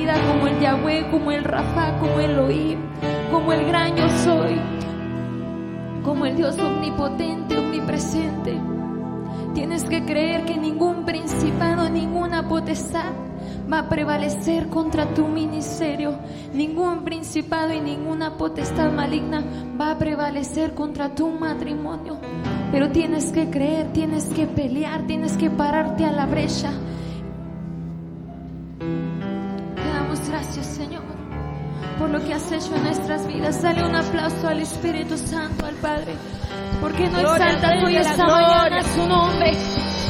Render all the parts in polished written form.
vida como el Yahweh, como el Rafa, como el Elohim, como el gran yo soy, como el Dios omnipotente, omnipresente. Tienes que creer que ningún principado, ninguna potestad va a prevalecer contra tu ministerio. Ningún principado y ninguna potestad maligna va a prevalecer contra tu matrimonio. Pero tienes que creer, tienes que pelear, tienes que pararte a la brecha. Te damos gracias, Señor, por lo que has hecho en nuestras vidas. Dale un aplauso al Espíritu Santo, al Padre. ¿Por qué no exaltas hoy esta mañana su nombre?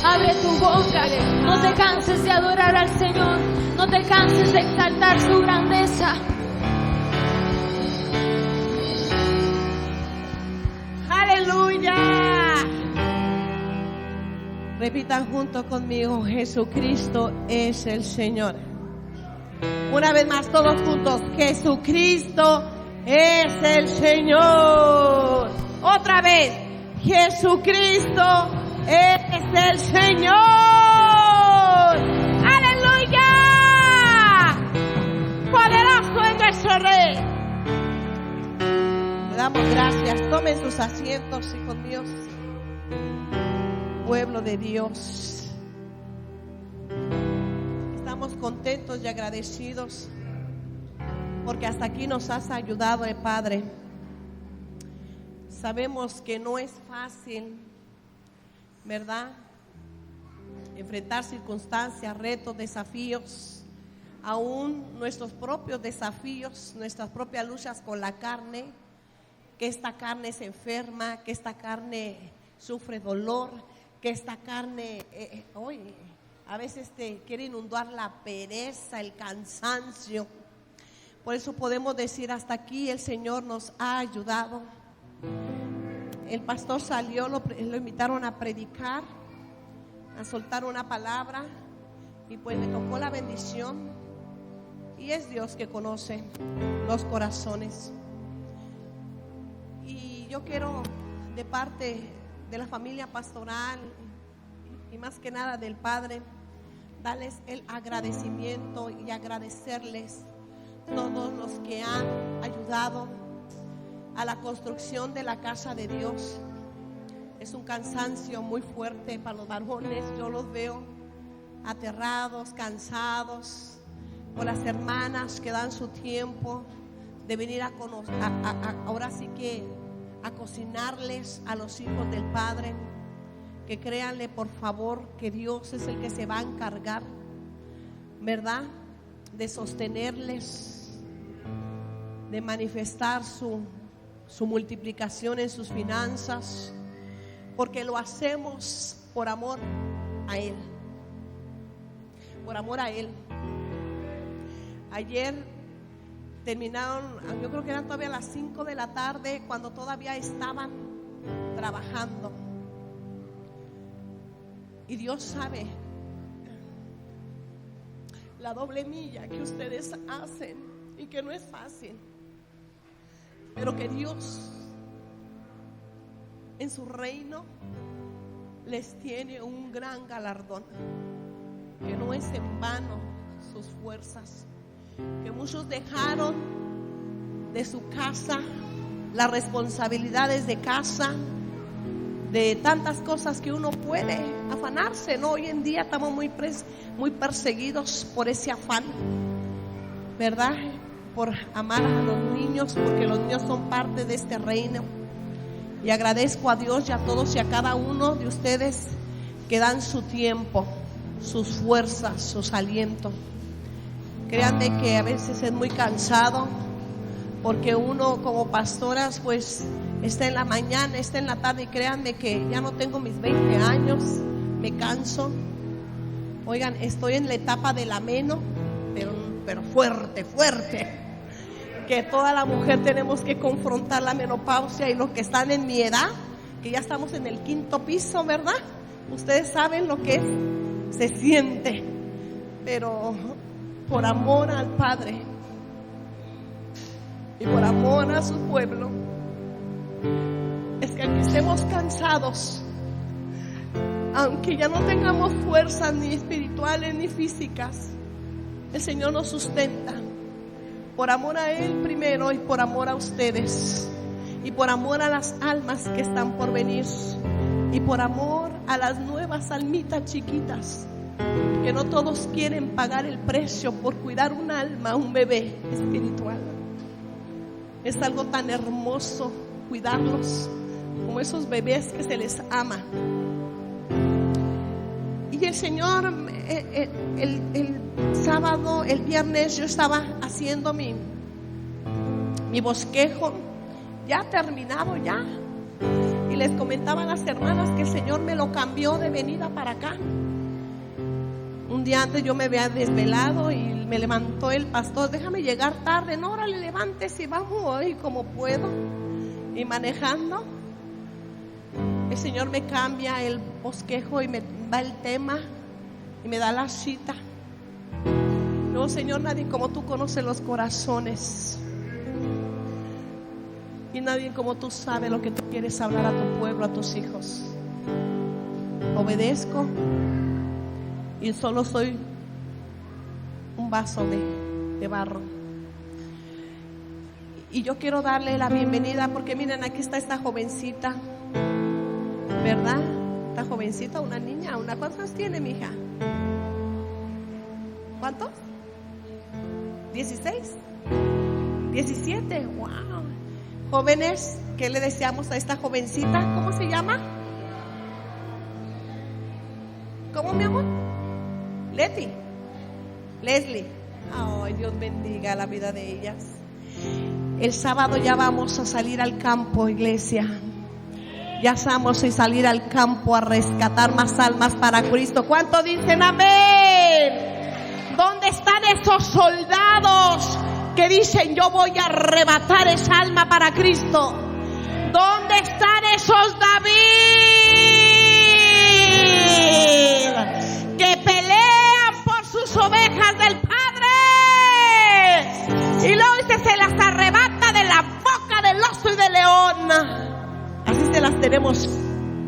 Abre tu boca, no te canses de adorar al Señor, no te canses de exaltar su grandeza. ¡Aleluya! Repitan junto conmigo: Jesucristo es el Señor. Una vez más, todos juntos: Jesucristo es el Señor. Otra vez: Jesucristo es el Señor. ¡Aleluya! Poderoso es nuestro Rey. Le damos gracias. Tomen sus asientos, hijos míos. Pueblo de Dios, estamos contentos y agradecidos porque hasta aquí nos has ayudado, Padre. Sabemos que no es fácil, ¿verdad?, enfrentar circunstancias, retos, desafíos, aún nuestros propios desafíos, nuestras propias luchas con la carne, que esta carne se enferma, que esta carne sufre dolor, que esta carne a veces te quiere inundar la pereza, el cansancio. Por eso podemos decir: hasta aquí el Señor nos ha ayudado. El pastor salió, lo invitaron a predicar, a soltar una palabra, y pues le tocó la bendición. Y es Dios que conoce los corazones. Y yo quiero, de parte de la familia pastoral y más que nada del Padre, darles el agradecimiento y agradecerles todos los que han ayudado a la construcción de la casa de Dios. Es un cansancio muy fuerte para los varones. Yo los veo aterrados, cansados, por las hermanas que dan su tiempo de venir ahora sí que a cocinarles a los hijos del Padre. Que créanle, por favor, que Dios es el que se va a encargar, ¿verdad?, de sostenerles, de manifestar su multiplicación en sus finanzas, porque lo hacemos por amor a Él. Por amor a Él. Ayer terminaron, yo creo que eran todavía las 5 de la tarde, cuando todavía estaban trabajando. Y Dios sabe la doble milla que ustedes hacen y que no es fácil, pero que Dios en su reino les tiene un gran galardón, que no es en vano sus fuerzas, que muchos dejaron de su casa, las responsabilidades de casa, de tantas cosas que uno puede afanarse, ¿no? Hoy en día estamos muy perseguidos por ese afán, ¿verdad?, por amar a los niños, porque los niños son parte de este reino. Y agradezco a Dios y a todos y a cada uno de ustedes que dan su tiempo, sus fuerzas, sus alientos. Créanme que a veces es muy cansado, porque uno como pastoras pues está en la mañana, está en la tarde, y créanme que ya no tengo mis 20 años, me canso. Oigan, estoy en la etapa del ameno, pero fuerte, que toda la mujer tenemos que confrontar la menopausia, y los que están en mi edad, que ya estamos en el 5º piso, ¿verdad? Ustedes saben lo que es, se siente, pero por amor al Padre y por amor a su pueblo, es que aunque estemos cansados, aunque ya no tengamos fuerzas ni espirituales ni físicas, El Señor nos sustenta por amor a Él primero y por amor a ustedes y por amor a las almas que están por venir y por amor a las nuevas almitas chiquitas, que no todos quieren pagar el precio por cuidar un alma, un bebé espiritual. Es algo tan hermoso cuidarlos como esos bebés que se les ama. Y el Señor, el sábado, el viernes, yo estaba haciendo mi bosquejo, ya terminado ya. Y les comentaba a las hermanas que el Señor me lo cambió de venida para acá. Un día antes yo me había desvelado y me levantó el pastor: déjame llegar tarde. No, órale, levántese y vamos hoy como puedo. Y manejando, el Señor me cambia el bosquejo y me da el tema y me da la cita. No, Señor, nadie como tú conoce los corazones. Y nadie como tú sabe lo que tú quieres hablar a tu pueblo, a tus hijos. Obedezco y solo soy un vaso de barro. Y yo quiero darle la bienvenida porque miren, aquí está esta jovencita, ¿verdad? Esta jovencita, una niña, ¿cuántos años tiene, mija? ¿Cuántos? ¿16? ¿17? ¡Wow! Jóvenes, ¿qué le deseamos a esta jovencita? ¿Cómo se llama? ¿Cómo, mi amor? Leslie. Ay, Dios bendiga la vida de ellas. El sábado ya vamos a salir al campo, iglesia. Ya vamos a salir al campo a rescatar más almas para Cristo. ¿Cuánto dicen amén? ¿Dónde están esos soldados que dicen: yo voy a arrebatar esa alma para Cristo? ¿Dónde están esos David que pelean por sus ovejas del Padre? Y luego se las arrebata de la boca del oso y del león. Así se las tenemos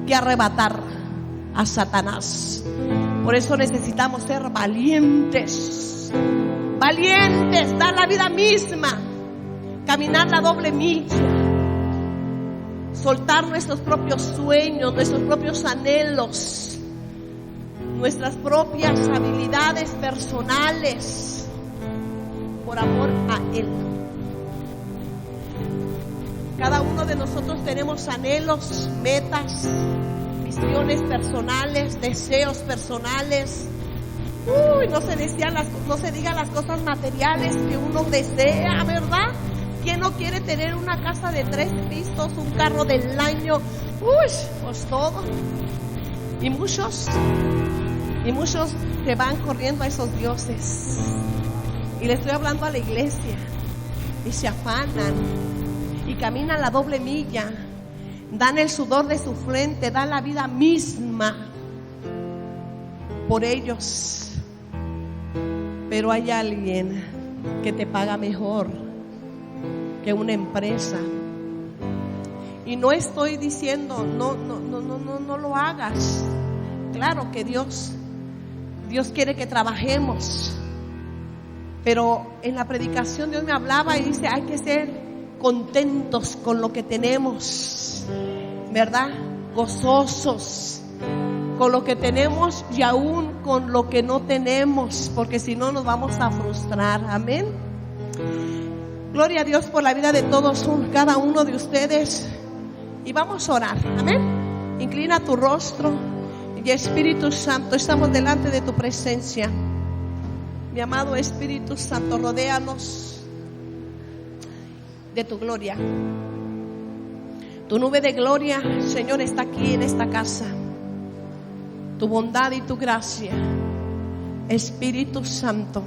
que arrebatar a Satanás. Por eso necesitamos ser valientes. Valientes, dar la vida misma, caminar la doble milla, soltar nuestros propios sueños, nuestros propios anhelos, nuestras propias habilidades personales por amor a Él. Cada uno de nosotros tenemos anhelos, metas, visiones personales, deseos personales. No se digan las cosas materiales que uno desea, ¿verdad? ¿Quién no quiere tener una casa de 3 pisos, un carro del año? Pues todo. Y muchos que van corriendo a esos dioses. Y le estoy hablando a la iglesia. Y se afanan y caminan la doble milla, dan el sudor de su frente, dan la vida misma por ellos. Pero hay alguien que te paga mejor que una empresa. Y no estoy diciendo no lo hagas. Claro que Dios quiere que trabajemos. Pero en la predicación Dios me hablaba y dice: hay que ser contentos con lo que tenemos, ¿verdad? Gozosos con lo que tenemos y aún con lo que no tenemos, porque si no nos vamos a frustrar. Amén. Gloria a Dios por la vida de todos, cada uno de ustedes. Y vamos a orar. Amén. Inclina tu rostro. Y Espíritu Santo, estamos delante de tu presencia. Mi amado Espíritu Santo, rodéanos de tu gloria. Tu nube de gloria, Señor, está aquí en esta casa. Tu bondad y tu gracia, Espíritu Santo.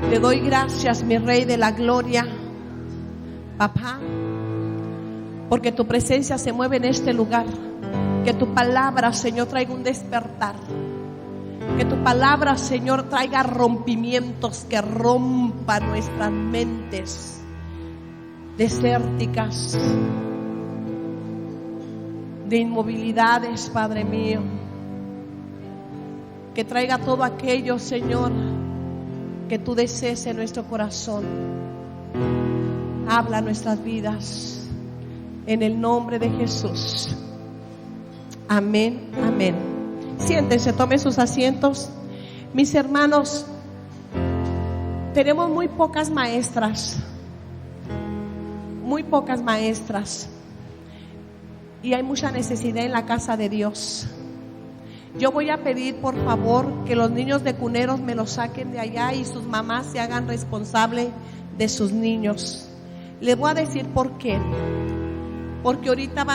Te doy gracias, mi Rey de la gloria, Papá, porque tu presencia se mueve en este lugar. Que tu palabra, Señor, traiga un despertar. Que tu palabra, Señor, traiga rompimientos, que rompa nuestras mentes desérticas, de inmovilidades, Padre mío. Que traiga todo aquello, Señor, que tú desees en nuestro corazón. Habla nuestras vidas en el nombre de Jesús. Amén, amén. Siéntense, tomen sus asientos. Mis hermanos, tenemos muy pocas maestras, y hay mucha necesidad en la casa de Dios. Yo voy a pedir por favor que los niños de cuneros me los saquen de allá y sus mamás se hagan responsables de sus niños. Les voy a decir por qué. Porque ahorita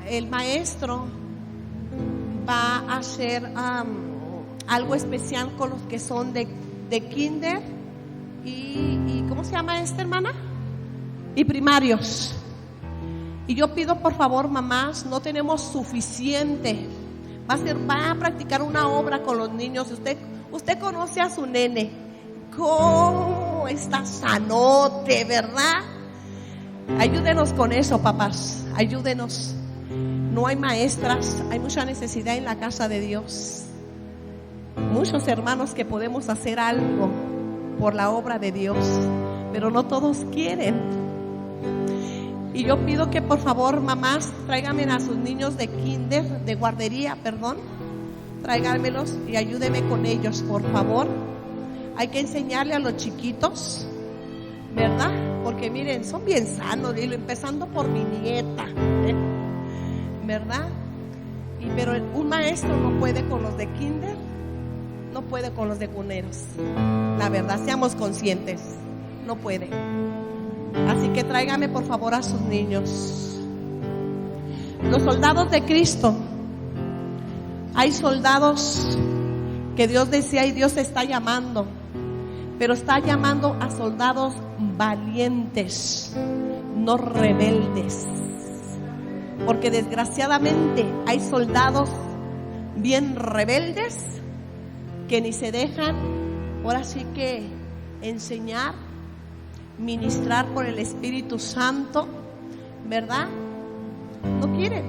el maestro va a hacer algo especial con los que son de kinder y ¿cómo se llama esta hermana? Y primarios. Y yo pido por favor, mamás, no tenemos suficiente. Va a practicar una obra con los niños. Usted conoce a su nene. ¿Cómo está sanote, verdad? Ayúdenos con eso, papás. Ayúdenos. No hay maestras, hay mucha necesidad en la casa de Dios. Muchos hermanos que podemos hacer algo por la obra de Dios, pero no todos quieren. Y yo pido que por favor, mamás, tráiganme a sus niños de kinder, de guardería, tráiganmelos y ayúdenme con ellos, por favor. Hay que enseñarle a los chiquitos, ¿verdad? Porque miren, son bien sanos, empezando por mi nieta, ¿verdad? Pero un maestro no puede con los de kinder, no puede con los de cuneros. La verdad, seamos conscientes, no puede. Así que tráigame por favor a sus niños. Los soldados de Cristo. Hay soldados que Dios decía y Dios está llamando, pero está llamando a soldados valientes, no rebeldes. Porque desgraciadamente hay soldados bien rebeldes que ni se dejan, ahora sí que enseñar, ministrar por el Espíritu Santo, ¿verdad? No quieren.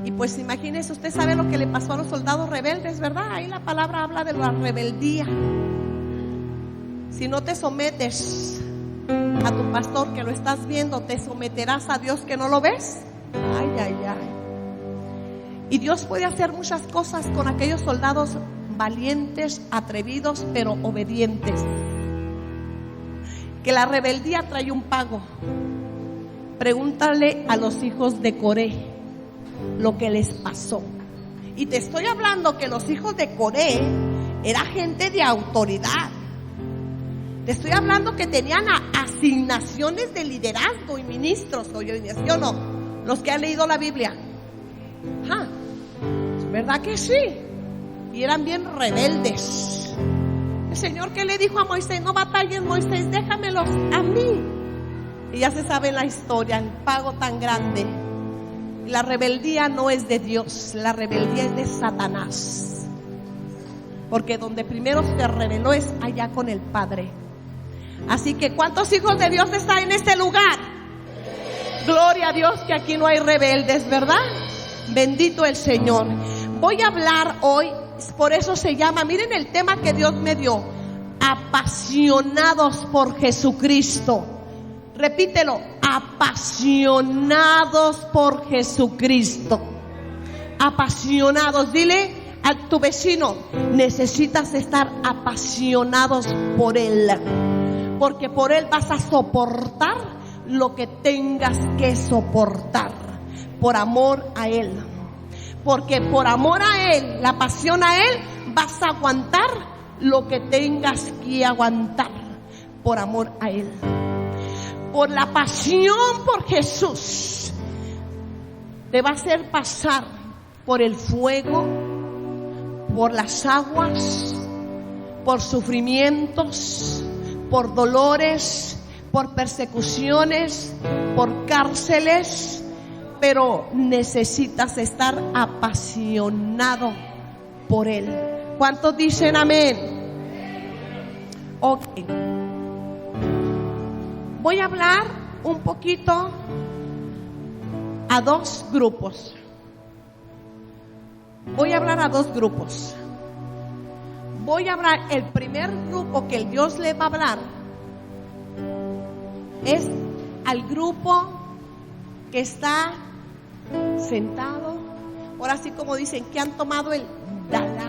Y pues imagínese, usted sabe lo que le pasó a los soldados rebeldes, ¿verdad? Ahí la palabra habla de la rebeldía. Si no te sometes a tu pastor que lo estás viendo, ¿te someterás a Dios que no lo ves? Ay, ay, ay. Y Dios puede hacer muchas cosas con aquellos soldados valientes, atrevidos, pero obedientes. Que la rebeldía trae un pago. Pregúntale a los hijos de Coré lo que les pasó. Y te estoy hablando que los hijos de Coré era gente de autoridad. Te estoy hablando que tenían asignaciones de liderazgo y ministros. Oye, ¿sí o no? Los que han leído la Biblia. ¿Verdad que sí? Y eran bien rebeldes. El Señor que le dijo a Moisés: no batalles, Moisés, déjamelos a mí. Y ya se sabe la historia, el pago tan grande. La rebeldía no es de Dios, la rebeldía es de Satanás. Porque donde primero se rebeló es allá con el Padre. Así que ¿cuántos hijos de Dios están en este lugar? Gloria a Dios que aquí no hay rebeldes, ¿verdad? Bendito el Señor. Voy a hablar hoy, por eso se llama, miren el tema que Dios me dio: apasionados por Jesucristo. Repítelo: apasionados por Jesucristo. Apasionados. Dile a tu vecino: necesitas estar apasionados por Él, porque por Él vas a soportar lo que tengas que soportar, por amor a Él. Porque por amor a Él, la pasión a Él, vas a aguantar lo que tengas que aguantar, por amor a Él. Por la pasión por Jesús, te va a hacer pasar por el fuego, por las aguas, por sufrimientos, por dolores, por persecuciones, por cárceles, pero necesitas estar apasionado por Él. ¿Cuántos dicen amén? Ok. Voy a hablar un poquito a dos grupos. voy a hablar, el primer grupo que el Dios le va a hablar es al grupo que está sentado, ahora sí como dicen, que han tomado el Dalai,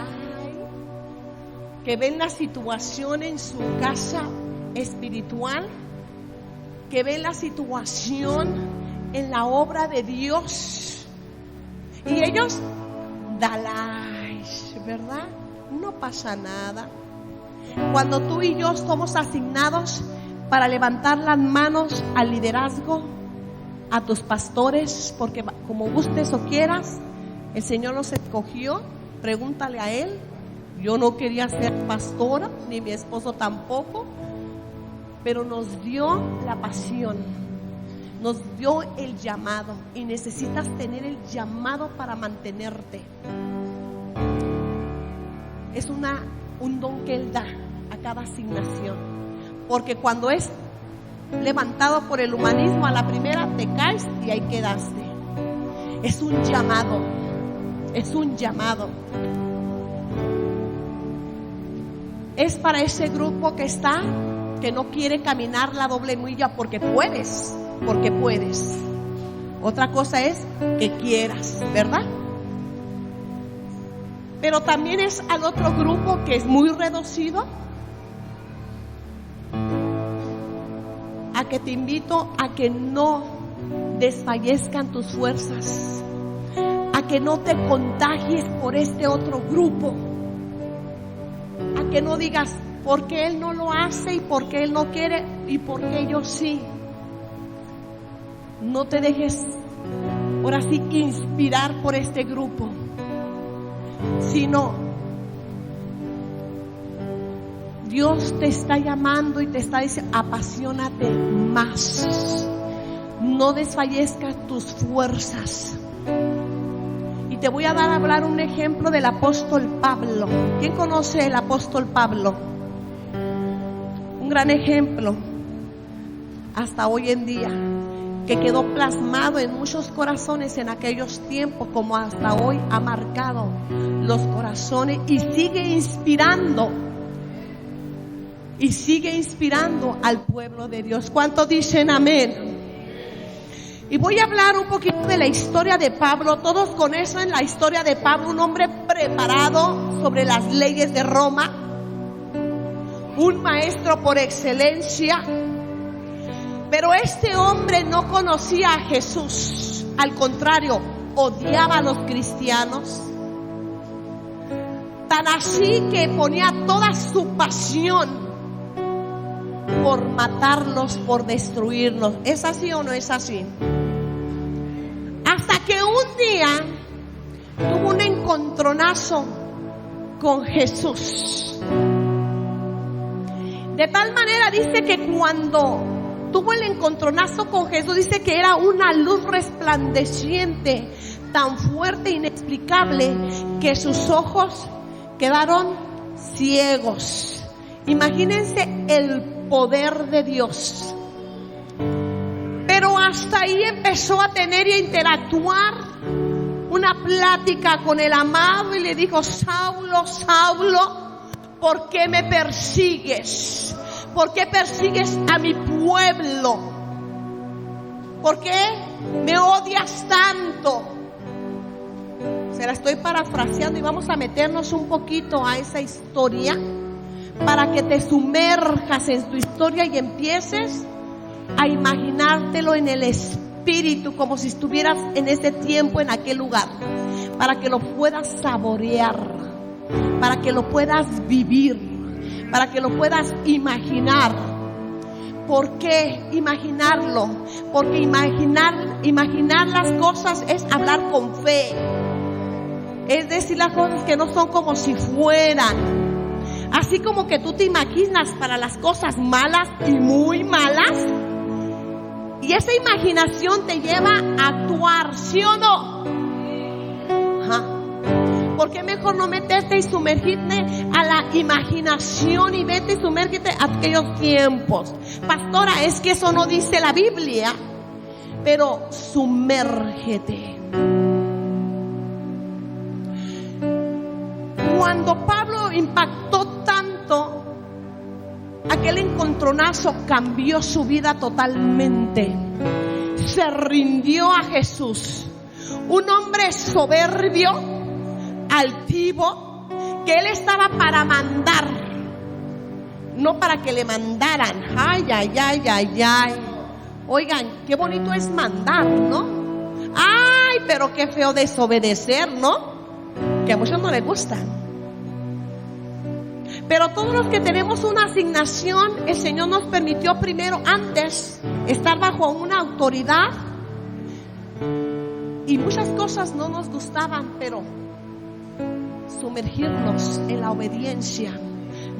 que ven la situación en su casa espiritual, que ven la situación en la obra de Dios, y ellos, Dalai, ¿verdad? No pasa nada. Cuando tú y yo somos asignados para levantar las manos al liderazgo, a tus pastores, porque como gustes o quieras, el Señor los escogió. Pregúntale a Él. Yo no quería ser pastora, ni mi esposo tampoco, pero nos dio la pasión, nos dio el llamado, y necesitas tener el llamado para mantenerte. Es un don que Él da a cada asignación, porque cuando es levantado por el humanismo, a la primera te caes y ahí quedaste. Es un llamado, es un llamado. Es para ese grupo que está, que no quiere caminar la doble milla porque puedes. Otra cosa es que quieras, ¿verdad? Pero también es al otro grupo que es muy reducido, a que te invito a que no desfallezcan tus fuerzas, a que no te contagies por este otro grupo, a que no digas por qué él no lo hace y por qué él no quiere y por qué yo sí. No te dejes ahora sí inspirar por este grupo, sino Dios te está llamando y te está diciendo: apasionate más, no desfallezcas tus fuerzas. Y te voy a dar a hablar un ejemplo del apóstol Pablo. ¿Quién conoce el apóstol Pablo? Un gran ejemplo hasta hoy en día, que quedó plasmado en muchos corazones en aquellos tiempos, como hasta hoy ha marcado los corazones y sigue inspirando al pueblo de Dios. ¿Cuántos dicen amén? Y voy a hablar un poquito de la historia de Pablo. Todos conocen la historia de Pablo, un hombre preparado sobre las leyes de Roma, un maestro por excelencia. Pero este hombre no conocía a Jesús, al contrario, odiaba a los cristianos. Tan así que ponía toda su pasión por matarlos, por destruirlos. ¿Es así o no es así? Hasta que un día tuvo un encontronazo con Jesús. De tal manera, dice que cuando tuvo el encontronazo con Jesús, dice que era una luz resplandeciente, tan fuerte e inexplicable, que sus ojos quedaron ciegos. Imagínense el poder de Dios. Pero hasta ahí empezó a tener y a interactuar, una plática con el amado, y le dijo: Saulo, Saulo, ¿por qué me persigues? ¿Por qué persigues a mi pueblo? ¿Por qué me odias tanto? Se la estoy parafraseando y vamos a meternos un poquito a esa historia para que te sumerjas en tu historia y empieces a imaginártelo en el espíritu, como si estuvieras en ese tiempo, en aquel lugar, para que lo puedas saborear, para que lo puedas vivir, para que lo puedas imaginar. ¿Por qué imaginarlo? Porque imaginar las cosas es hablar con fe, es decir las cosas que no son como si fueran. Así como que tú te imaginas para las cosas malas y muy malas, y esa imaginación te lleva a actuar, ¿sí o no? Ajá. ¿Por qué mejor no meterte y sumergirte a la imaginación y vete y sumérgete a aquellos tiempos? Pastora, es que eso no dice la Biblia, pero sumérgete. Cuando Pablo impactó aquel encontronazo cambió su vida totalmente. Se rindió a Jesús. Un hombre soberbio, altivo, que él estaba para mandar, no para que le mandaran. Ay, ay, ay, ay, ay. Oigan, qué bonito es mandar, ¿no? Ay, pero qué feo desobedecer, ¿no? Que a muchos no les gustan. Pero todos los que tenemos una asignación, el Señor nos permitió primero, antes, estar bajo una autoridad. Y muchas cosas no nos gustaban, pero sumergirnos en la obediencia.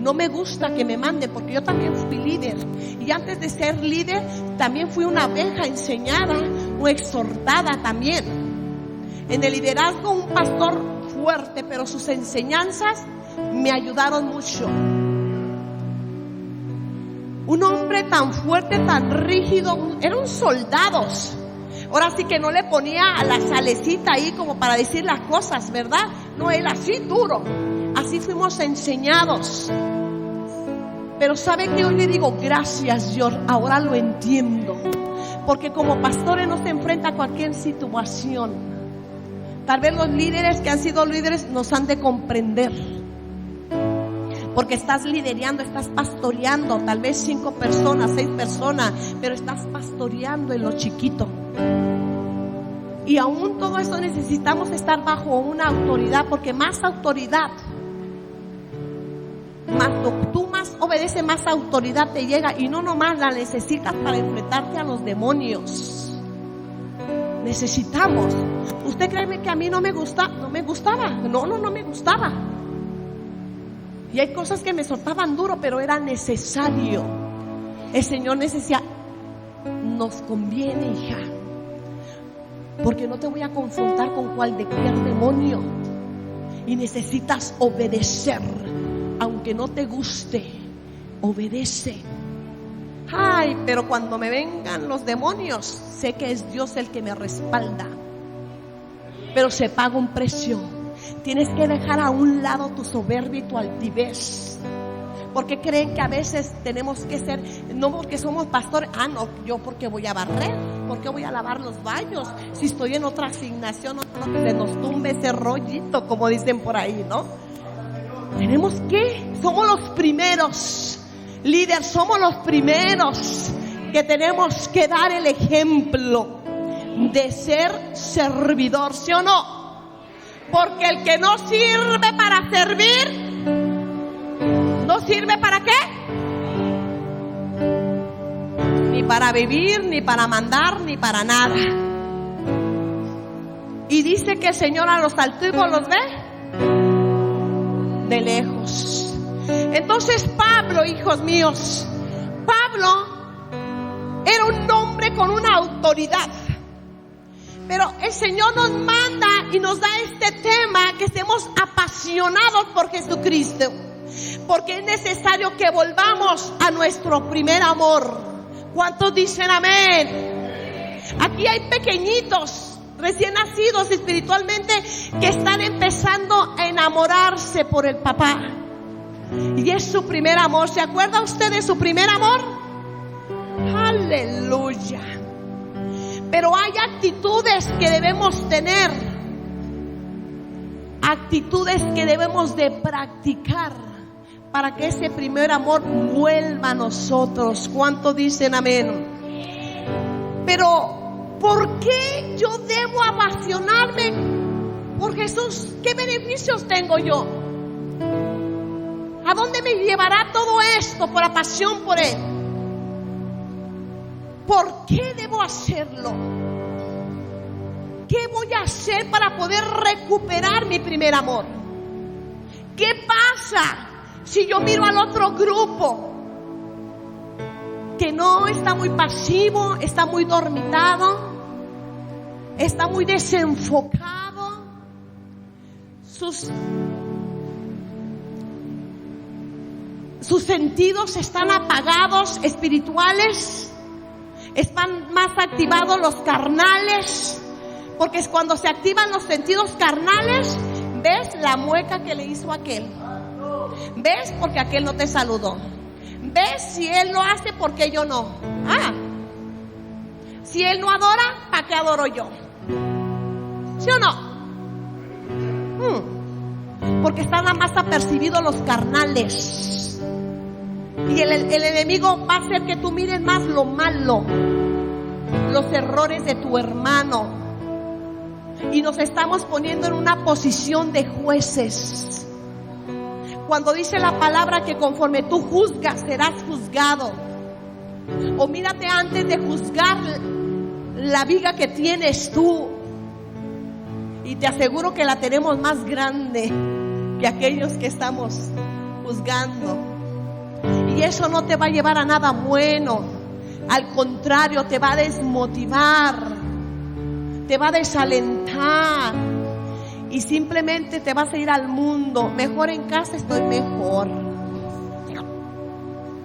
No me gusta que me mande, porque yo también fui líder. Y antes de ser líder, también fui una abeja enseñada o exhortada también. En el liderazgo, un pastor fuerte, pero sus enseñanzas me ayudaron mucho. Un hombre tan fuerte, tan rígido, eran soldados. Ahora sí que no le ponía a la salecita ahí como para decir las cosas, ¿verdad? No, él así duro. Así fuimos enseñados. Pero ¿sabe qué? Hoy le digo gracias, Dios, ahora lo entiendo. Porque como pastores no se enfrenta a cualquier situación. Tal vez los líderes que han sido líderes nos han de comprender. Porque estás liderando, estás pastoreando, tal vez 5 personas, 6 personas, pero estás pastoreando en lo chiquito. Y aún todo eso necesitamos estar bajo una autoridad, porque más autoridad, tú más obedeces, más autoridad te llega, y no nomás la necesitas para enfrentarte a los demonios. Necesitamos. ¿Usted cree que a mí no me gustaba? No me gustaba. No me gustaba. Y hay cosas que me soltaban duro, pero era necesario. El Señor decía, nos conviene, hija, porque no te voy a confrontar con cualquier demonio. Y necesitas obedecer, aunque no te guste, obedece. Ay, pero cuando me vengan los demonios, sé que es Dios el que me respalda. Pero se paga un precio. Tienes que dejar a un lado tu soberbia y tu altivez. Porque creen que a veces tenemos que ser, no porque somos pastores, no, yo porque voy a barrer, porque voy a lavar los baños, si estoy en otra asignación, no que se nos tumbe ese rollito, como dicen por ahí, ¿no? Tenemos que, somos los primeros, líder, somos los primeros que tenemos que dar el ejemplo de ser servidor, ¿sí o no? Porque el que no sirve para servir, ¿no sirve para qué? Ni para vivir, ni para mandar, ni para nada. Y dice que el Señor a los altivos los ve de lejos. Entonces Pablo, hijos míos, Pablo era un hombre con una autoridad. Pero el Señor nos manda y nos da este tema, que estemos apasionados por Jesucristo. Porque es necesario que volvamos a nuestro primer amor. ¿Cuántos dicen amén? Aquí hay pequeñitos, recién nacidos espiritualmente, que están empezando a enamorarse por el papá. Y es su primer amor. ¿Se acuerda usted de su primer amor? Aleluya. Pero hay actitudes que debemos tener, actitudes que debemos de practicar para que ese primer amor vuelva a nosotros. ¿Cuántos dicen amén? Pero ¿por qué yo debo apasionarme por Jesús? ¿Qué beneficios tengo yo? ¿A dónde me llevará todo esto por la pasión por Él? ¿Por qué debo hacerlo? ¿Qué voy a hacer para poder recuperar mi primer amor? ¿Qué pasa si yo miro al otro grupo que no está muy pasivo, está muy dormitado, está muy desenfocado? Sus sentidos están apagados espirituales. Están más activados los carnales, porque es cuando se activan los sentidos carnales, ves la mueca que le hizo aquel, ves porque aquel no te saludó, ¿Ves? Si él lo hace, ¿por qué yo no? Si él no adora, ¿para qué adoro yo? ¿Sí o no? Porque están nada más apercibidos los carnales. Y el enemigo va a hacer que tú mires más lo malo, los errores de tu hermano. Y nos estamos poniendo en una posición de jueces. Cuando dice la palabra que conforme tú juzgas, serás juzgado. O mírate antes de juzgar la viga que tienes tú. Y te aseguro que la tenemos más grande que aquellos que estamos juzgando. Y eso no te va a llevar a nada bueno. Al contrario, te va a desmotivar, te va a desalentar. Y simplemente te vas a ir al mundo. Mejor en casa estoy mejor.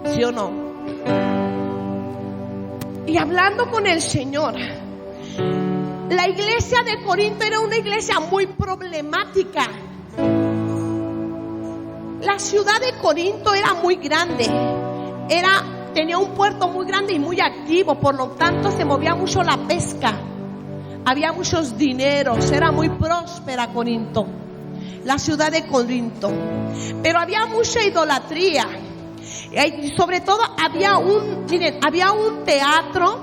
¿Sí o no? Y hablando con el Señor, la iglesia de Corinto era una iglesia muy problemática. La ciudad de Corinto era muy grande. Tenía un puerto muy grande y muy activo. Por lo tanto se movía mucho la pesca. Había muchos dineros. Era muy próspera Corinto, la ciudad de Corinto. Pero había mucha idolatría. Y sobre todo había un teatro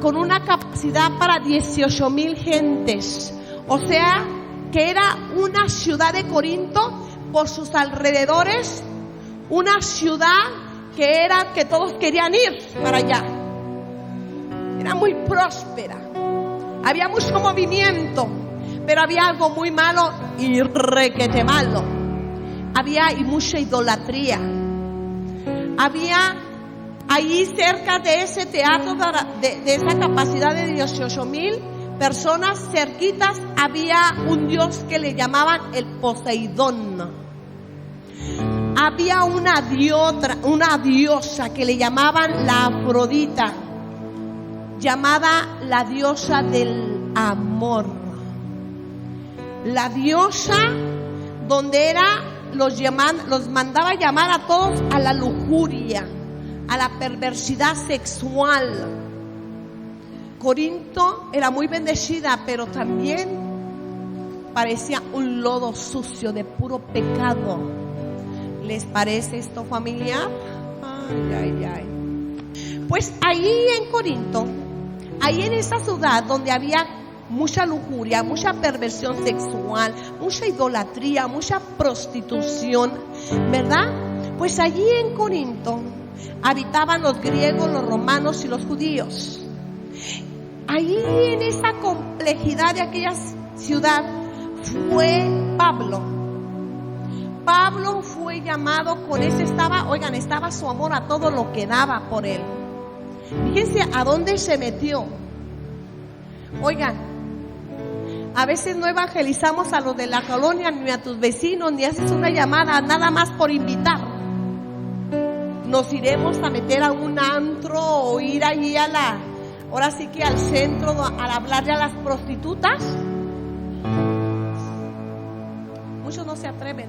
con una capacidad para 18,000 gentes. O sea que era una ciudad de Corinto, por sus alrededores, una ciudad que todos querían ir para allá. Era muy próspera, había mucho movimiento, pero había algo muy malo y requete malo. Había mucha idolatría. Había ahí cerca de ese teatro, de esa capacidad de 18,000 personas, cerquitas, había un dios que le llamaban el Poseidón. Había una diosa que le llamaban la Afrodita, llamada la diosa del amor. La diosa donde los mandaba llamar a todos a la lujuria, a la perversidad sexual. Corinto era muy bendecida, pero también parecía un lodo sucio de puro pecado. ¿Les parece esto familiar? Ay. Pues ahí en Corinto, ahí en esa ciudad donde había mucha lujuria, mucha perversión sexual, mucha idolatría, mucha prostitución, ¿verdad? Pues allí en Corinto habitaban los griegos, los romanos y los judíos. Allí en esa complejidad de aquella ciudad fue Pablo. Pablo fue llamado con ese, estaba su amor a todo lo que daba por él. Fíjense a dónde se metió. Oigan, a veces no evangelizamos a los de la colonia, ni a tus vecinos, ni haces una llamada nada más por invitar. Nos iremos a meter a un antro o ir allí ahora sí que al centro a hablarle a las prostitutas. Muchos no se atreven,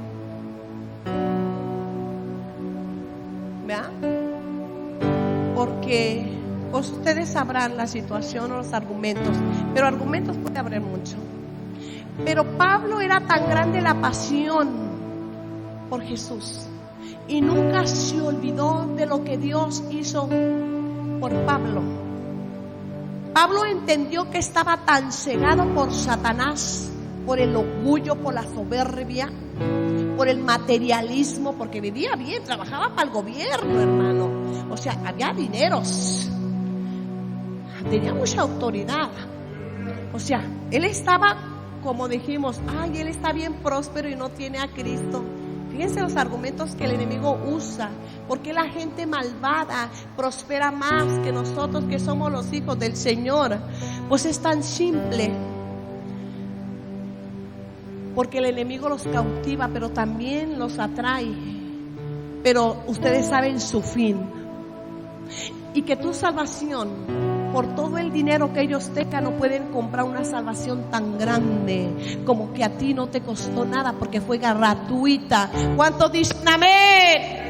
¿verdad? Porque pues ustedes sabrán la situación o los argumentos, pero argumentos puede haber mucho. Pero Pablo era tan grande la pasión por Jesús y nunca se olvidó de lo que Dios hizo por Pablo. Pablo entendió que estaba tan cegado por Satanás, por el orgullo, por la soberbia, por el materialismo, porque vivía bien, trabajaba para el gobierno, hermano. O sea, había dineros, tenía mucha autoridad. O sea, él estaba, como dijimos, él está bien próspero y no tiene a Cristo. Fíjense los argumentos que el enemigo usa. Porque la gente malvada prospera más que nosotros que somos los hijos del Señor. Pues es tan simple. Porque el enemigo los cautiva, pero también los atrae. Pero ustedes saben su fin. Y que tu salvación por todo el dinero que ellos tengan, no pueden comprar una salvación tan grande como que a ti no te costó nada, porque fue gratuita. ¿Cuántos dicen amén?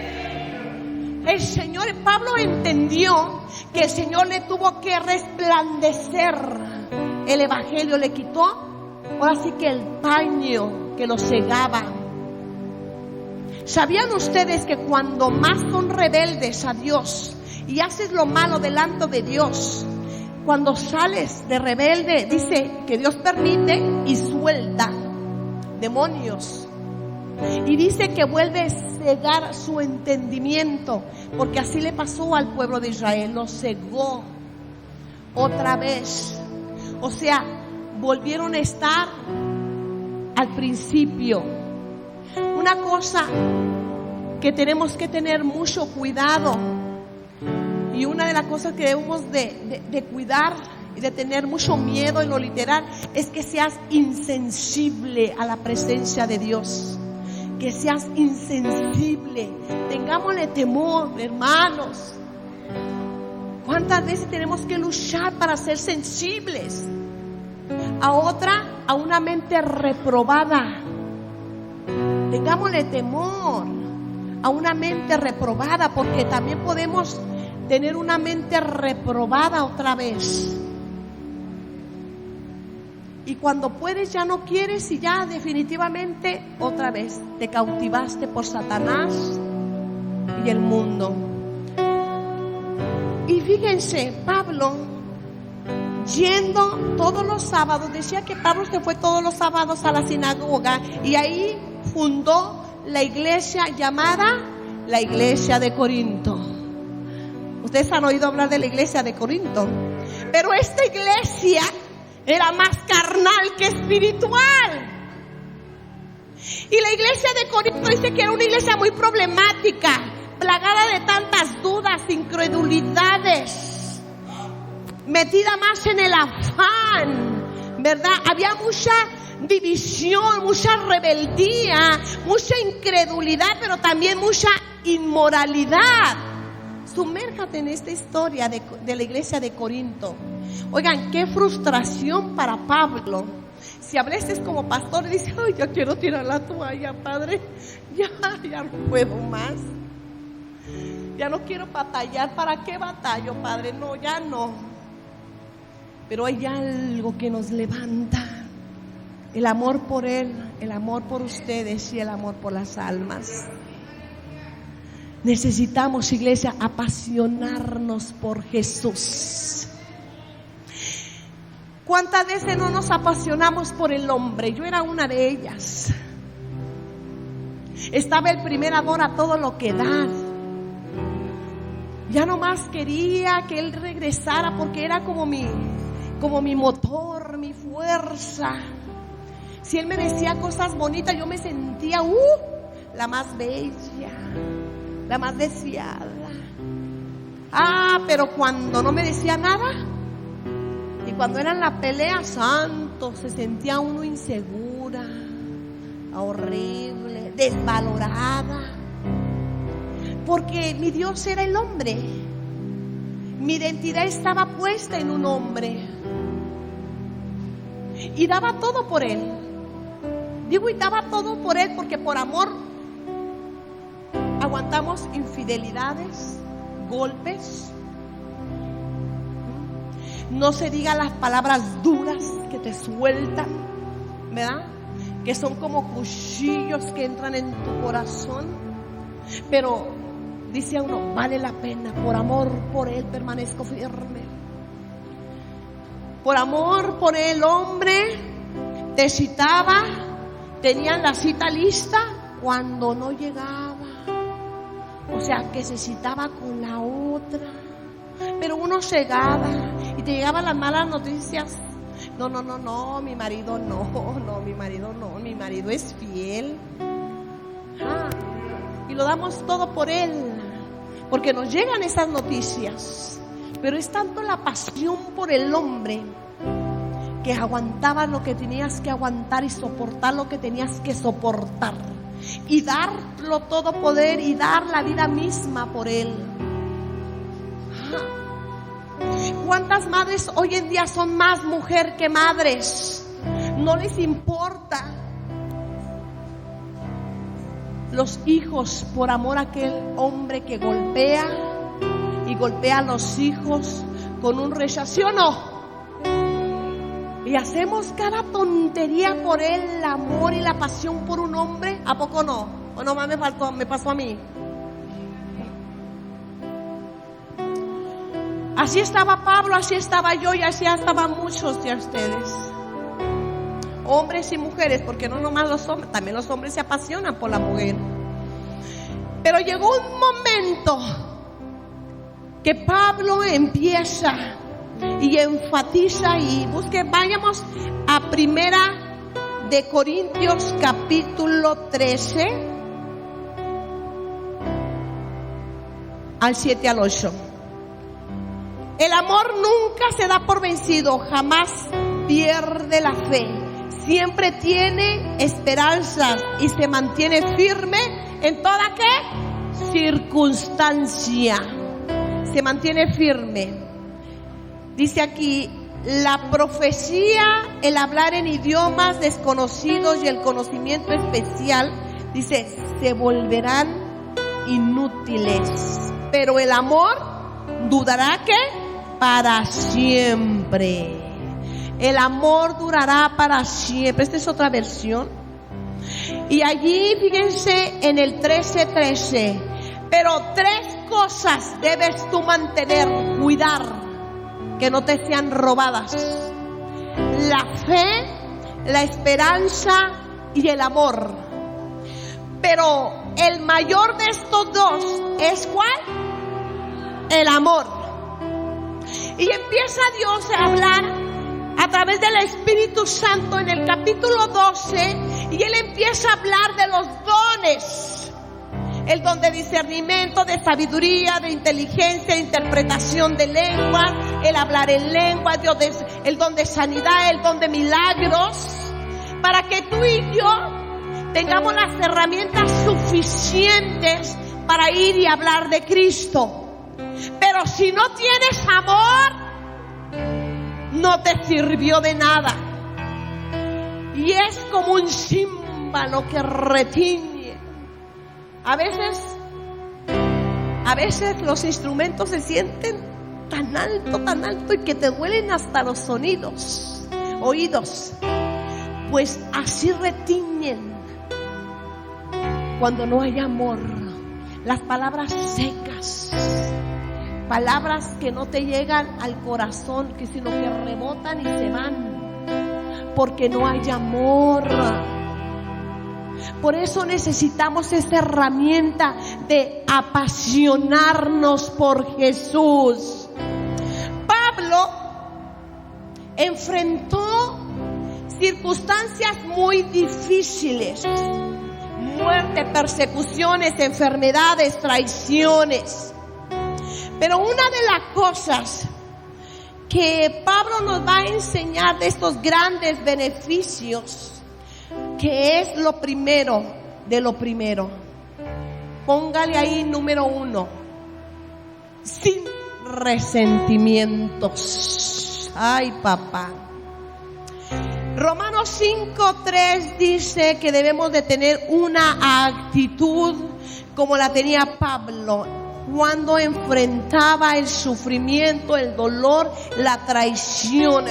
El Señor, Pablo entendió que el Señor le tuvo que resplandecer el evangelio, le quitó ahora sí que el paño que lo cegaba. ¿Sabían ustedes que cuando más son rebeldes a Dios y haces lo malo delante de Dios, cuando sales de rebelde, dice que Dios permite y suelta demonios? Y dice que vuelve a cegar su entendimiento, porque así le pasó al pueblo de Israel, lo cegó otra vez. O sea, volvieron a estar al principio. Una cosa que tenemos que tener mucho cuidado, y una de las cosas que debemos de cuidar y de tener mucho miedo en lo literal, es que seas insensible a la presencia de Dios. Que seas insensible. Tengámosle temor, hermanos. ¿Cuántas veces tenemos que luchar para ser sensibles a una mente reprobada? Tengámosle temor a una mente reprobada, porque también podemos tener una mente reprobada otra vez. Y cuando puedes ya no quieres, y ya definitivamente otra vez te cautivaste por Satanás y el mundo. Y fíjense, Pablo, yendo todos los sábados, decía que Pablo se fue todos los sábados a la sinagoga, y ahí fundó la iglesia llamada la iglesia de Corinto. Ustedes han oído hablar de la iglesia de Corinto, pero esta iglesia era más carnal que espiritual. Y la iglesia de Corinto dice que era una iglesia muy problemática, plagada de tantas dudas, incredulidades, metida más en el afán, ¿verdad? Había mucha división, mucha rebeldía, mucha incredulidad, pero también mucha inmoralidad. Sumérjate en esta historia de la iglesia de Corinto. Oigan, qué frustración para Pablo. Si hablaste como pastor y dices, ay, yo quiero tirar la toalla, Padre, ya no puedo más, ya no quiero batallar. ¿Para qué batallo, Padre? No, ya no. Pero hay algo que nos levanta: el amor por Él, el amor por ustedes y el amor por las almas. Necesitamos, iglesia, apasionarnos por Jesús. ¿Cuántas veces no nos apasionamos por el hombre? Yo era una de ellas. Estaba el primer amor a todo lo que da. Ya nomás quería que él regresara, porque era como mi motor, mi fuerza. Si él me decía cosas bonitas, yo me sentía la más bella, la más deseada. Pero cuando no me decía nada, y cuando eran la pelea, santo, se sentía uno insegura, horrible, desvalorada. Porque mi Dios era el hombre. Mi identidad estaba puesta en un hombre. Y daba todo por él. Digo, y daba todo por él, porque por amor aguantamos infidelidades, golpes. No se digan las palabras duras que te sueltan, ¿verdad? Que son como cuchillos que entran en tu corazón. Pero dice uno, vale la pena, por amor por él permanezco firme. Por amor por el hombre te citaba, tenían la cita lista cuando no llegaba. O sea, que se citaba con la otra. Pero uno cegaba y te llegaban las malas noticias. No, mi marido no, mi marido es fiel. Y lo damos todo por él, porque nos llegan esas noticias. Pero es tanto la pasión por el hombre, que aguantabas lo que tenías que aguantar y soportar lo que tenías que soportar, y darlo todo poder y dar la vida misma por él. ¿Cuántas madres hoy en día son más mujer que madres? No les importa los hijos por amor a aquel hombre que golpea y golpea a los hijos con un rechazo, ¿sí o no? Y hacemos cada tontería por el amor y la pasión por un hombre. ¿A poco no? ¿O nomás me pasó a mí? Así estaba Pablo, así estaba yo y así estaban muchos de ustedes. Hombres y mujeres, porque no nomás los hombres, también los hombres se apasionan por la mujer. Pero llegó un momento que Pablo empieza y enfatiza y vayamos a 1 de Corintios capítulo 13 al 7 al 8. El amor nunca se da por vencido, jamás pierde la fe, siempre tiene esperanzas y se mantiene firme en toda ¿qué? Circunstancia. Se mantiene firme. Dice aquí, la profecía, el hablar en idiomas desconocidos y el conocimiento especial, dice, se volverán inútiles, pero el amor durará ¿qué? Para siempre. El amor durará para siempre. Esta es otra versión. Y allí, fíjense en el 13:13, pero 3 cosas debes tú mantener, cuidar, que no te sean robadas: la fe, la esperanza y el amor. Pero el mayor de estos 2 es ¿cuál? El amor. Y empieza Dios a hablar a través del Espíritu Santo en el capítulo 12, y Él empieza a hablar de los dones. El don de discernimiento, de sabiduría, de inteligencia, de interpretación de lenguas, el hablar en lengua, el don de sanidad, el don de milagros, para que tú y yo tengamos las herramientas suficientes para ir y hablar de Cristo. Pero si no tienes amor, no te sirvió de nada. Y es como un címbalo que retiñe. A veces los instrumentos se sienten tan alto y que te duelen hasta los oídos. Pues así retiñen cuando no hay amor. Las palabras secas, palabras que no te llegan al corazón, sino que rebotan y se van, porque no hay amor. Por eso necesitamos esa herramienta de apasionarnos por Jesús. Pablo enfrentó circunstancias muy difíciles: muerte, persecuciones, enfermedades, traiciones. Pero una de las cosas que Pablo nos va a enseñar de estos grandes beneficios, que es lo primero de lo primero. Póngale ahí número 1: sin resentimientos. Ay, papá. Romanos 5:3 dice que debemos de tener una actitud como la tenía Pablo cuando enfrentaba el sufrimiento, el dolor, la traición.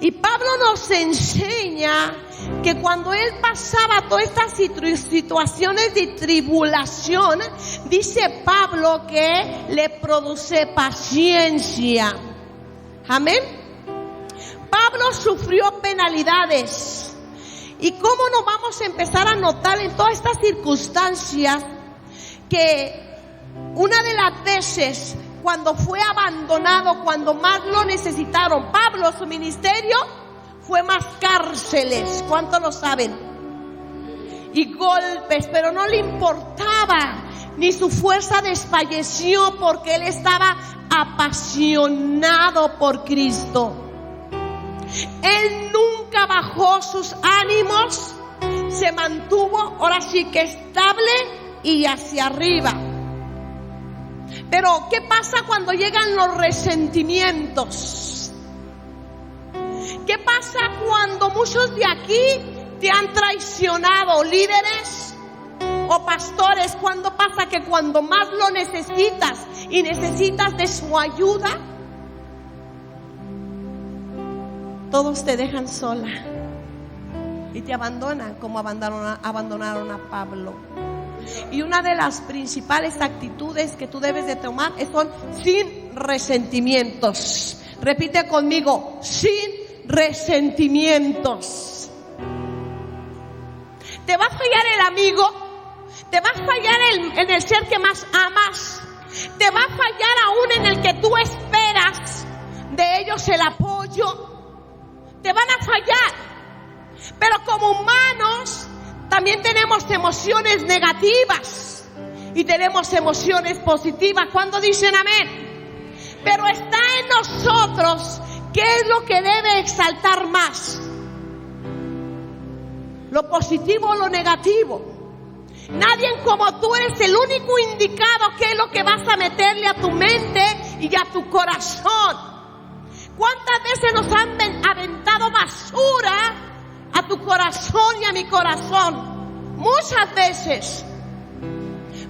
Y Pablo nos enseña que cuando él pasaba todas estas situaciones de tribulación, dice Pablo que le produce paciencia. Amén. Pablo sufrió penalidades. ¿Y cómo nos vamos a empezar a notar en todas estas circunstancias que una de las veces cuando fue abandonado, cuando más lo necesitaron, Pablo, su ministerio fue más cárceles? ¿Cuántos lo saben? Y golpes, pero no le importaba, ni su fuerza desfalleció, porque él estaba apasionado por Cristo. Él nunca bajó sus ánimos, se mantuvo ahora sí que estable y hacia arriba. Pero ¿qué pasa cuando llegan los resentimientos? ¿Qué pasa cuando muchos de aquí te han traicionado, líderes o pastores? ¿Cuándo pasa que cuando más lo necesitas y necesitas de su ayuda, todos te dejan sola y te abandonan como abandonaron a Pablo? Y una de las principales actitudes que tú debes de tomar son sin resentimientos. Repite conmigo: sin resentimientos. Te va a fallar el amigo, te va a fallar en el ser que más amas, te va a fallar aún en el que tú esperas de ellos el apoyo, te van a fallar. Pero como humanos también tenemos emociones negativas y tenemos emociones positivas. ¿Cuándo dicen amén? Pero está en nosotros qué es lo que debe exaltar más, lo positivo o lo negativo. Nadie como tú eres el único indicado qué es lo que vas a meterle a tu mente y a tu corazón. ¿Cuántas veces nos han aventado basura a tu corazón y a mi corazón? Muchas veces.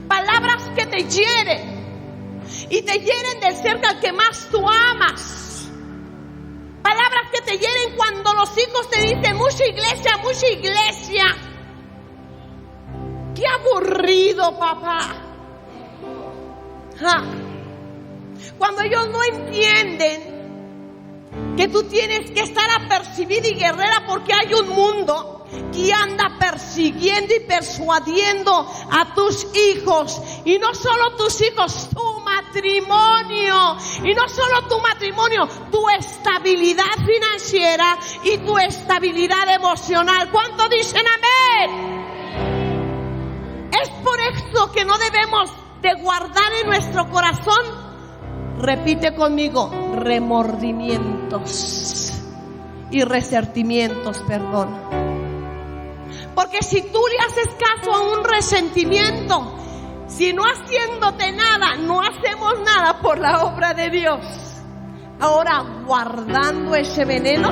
Palabras que te hieren y te hieren del cerca al que más tú amas. Palabras que te hieren cuando los hijos te dicen mucha iglesia, mucha iglesia. Qué aburrido, papá. Cuando ellos no entienden que tú tienes que estar apercibida y guerrera, porque hay un mundo que anda persiguiendo y persuadiendo a tus hijos. Y no solo tus hijos, tu matrimonio. Y no solo tu matrimonio, tu estabilidad financiera y tu estabilidad emocional. ¿Cuánto dicen amén? Es por eso que no debemos de guardar en nuestro corazón, repite conmigo, remordimientos y resentimientos, perdón. Porque si tú le haces caso a un resentimiento, si no haciéndote nada, no hacemos nada por la obra de Dios. Ahora, guardando ese veneno,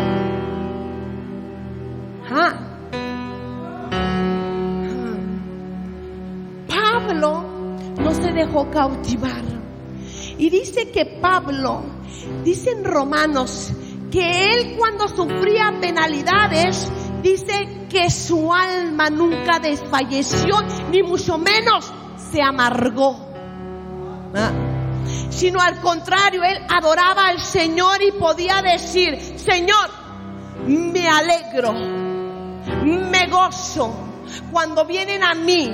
Pablo no se dejó cautivar. Y dice que Pablo, dice en Romanos, que él cuando sufría penalidades, dice que su alma nunca desfalleció, ni mucho menos se amargó. Sino al contrario, él adoraba al Señor y podía decir: Señor, me alegro, me gozo cuando vienen a mí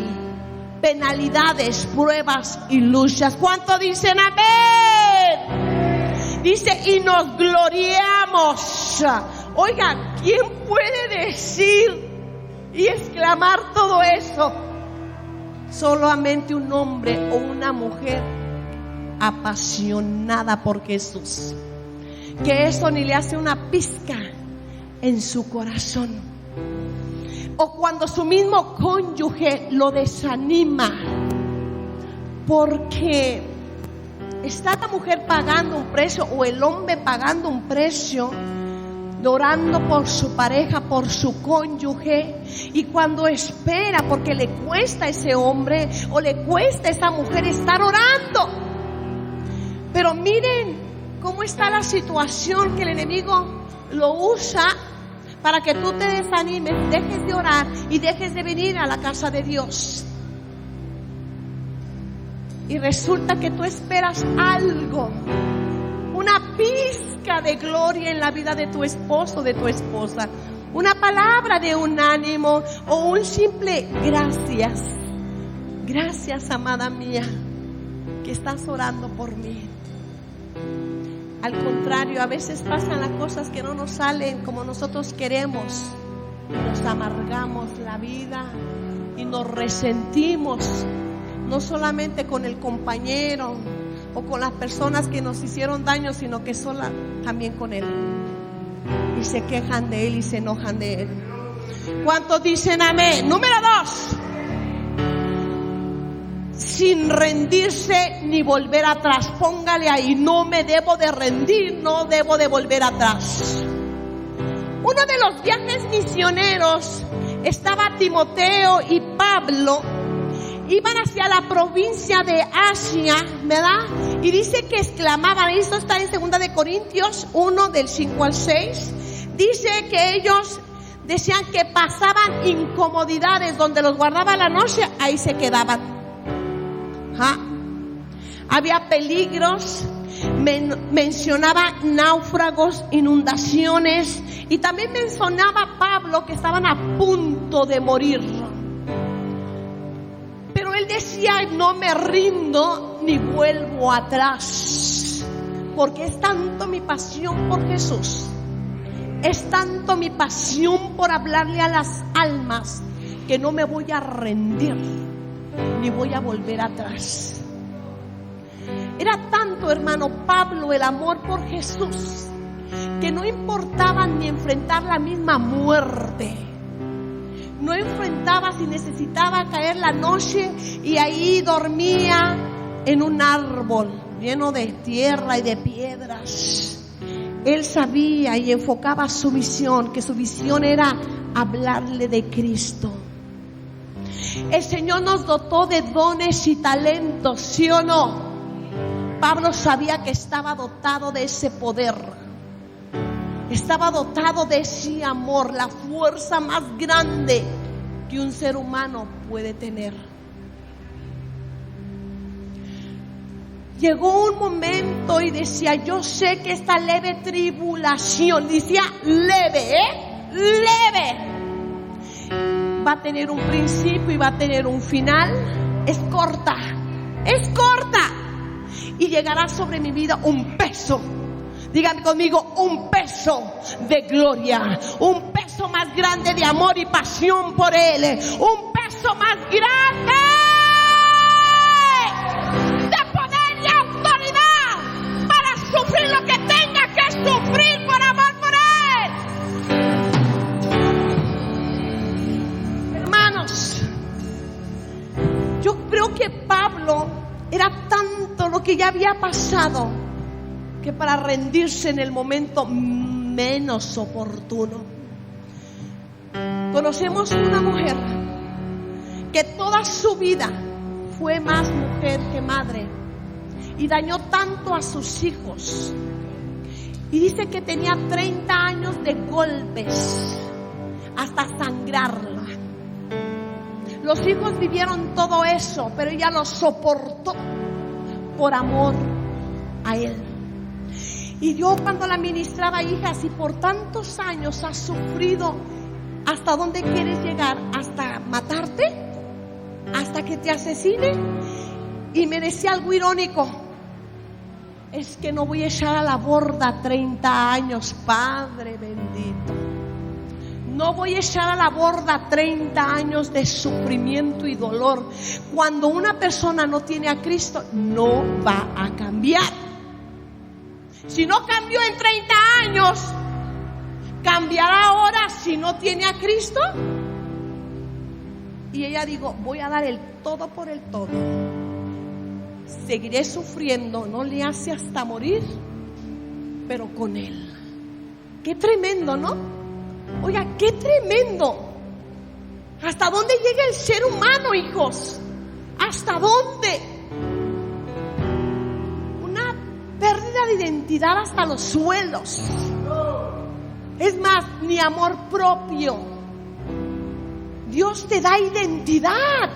penalidades, pruebas y luchas. ¿Cuánto dicen amén? Dice, y nos gloriamos. Oiga, ¿quién puede decir y exclamar todo eso? Solamente un hombre o una mujer apasionada por Jesús, que eso ni le hace una pizca en su corazón. O cuando su mismo cónyuge lo desanima, porque está la mujer pagando un precio o el hombre pagando un precio, orando por su pareja, por su cónyuge, y cuando espera, porque le cuesta a ese hombre o le cuesta a esa mujer estar orando. Pero miren cómo está la situación, que el enemigo lo usa para que tú te desanimes, dejes de orar y dejes de venir a la casa de Dios. Y resulta que tú esperas algo, una pizca de gloria en la vida de tu esposo, de tu esposa, una palabra de un ánimo o un simple gracias. Gracias, amada mía, que estás orando por mí. Al contrario, a veces pasan las cosas que no nos salen como nosotros queremos. Nos amargamos la vida y nos resentimos, no solamente con el compañero o con las personas que nos hicieron daño, sino que también con él. Y se quejan de él y se enojan de él. ¿Cuántos dicen amén? Número 2. sin rendirse ni volver atrás. Póngale ahí, no me debo de rendir, no debo de volver atrás. Uno de los viajes misioneros, estaba Timoteo y Pablo, iban hacia la provincia de Asia, ¿verdad? Y dice que exclamaban, esto está en 2 de Corintios 1 del 5 al 6, dice que ellos decían que pasaban incomodidades, donde los guardaba la noche, ahí se quedaban. Había peligros, mencionaba náufragos, inundaciones, y también mencionaba Pablo que estaban a punto de morir. Pero él decía, no me rindo ni vuelvo atrás, porque es tanto mi pasión por Jesús, es tanto mi pasión por hablarle a las almas, que no me voy a rendir ni voy a volver atrás. Era tanto, hermano Pablo, el amor por Jesús, que no importaba ni enfrentar la misma muerte. No enfrentaba si necesitaba caer la noche, y ahí dormía en un árbol lleno de tierra y de piedras. Él sabía y enfocaba su visión, que su visión era hablarle de Cristo. El Señor nos dotó de dones y talentos, ¿sí o no? Pablo sabía que estaba dotado de ese poder, estaba dotado de ese amor, la fuerza más grande que un ser humano puede tener. Llegó un momento y decía, yo sé que esta leve tribulación, decía leve, leve, va a tener un principio y va a tener un final. Es corta, y llegará sobre mi vida un peso. Díganme conmigo, un peso de gloria, un peso más grande de amor y pasión por Él, un peso más grande de poder y autoridad para sufrir lo que tenga que sufrir por amor por Él. Hermanos, yo creo que Pablo era tanto lo que ya había pasado, que para rendirse en el momento menos oportuno. Conocemos una mujer que toda su vida fue más mujer que madre, y dañó tanto a sus hijos, y dice que tenía 30 años de golpes hasta sangrarla. Los hijos vivieron todo eso, pero ella lo soportó por amor a Él. Y yo, cuando la ministraba, hija, si por tantos años has sufrido, ¿hasta dónde quieres llegar? ¿Hasta matarte? ¿Hasta que te asesine? Y me decía algo irónico, es que no voy a echar a la borda 30 años, Padre bendito. No voy a echar a la borda 30 años de sufrimiento y dolor. Cuando una persona no tiene a Cristo, no va a cambiar. Si no cambió en 30 años, ¿cambiará ahora si no tiene a Cristo? Y ella dijo, voy a dar el todo por el todo. Seguiré sufriendo, no le hace hasta morir, pero con Él. Qué tremendo, ¿no? Oiga, qué tremendo. ¿Hasta dónde llega el ser humano, hijos? ¿Hasta dónde? Una pérdida de identidad hasta los suelos. Es más, ni amor propio. Dios te da identidad,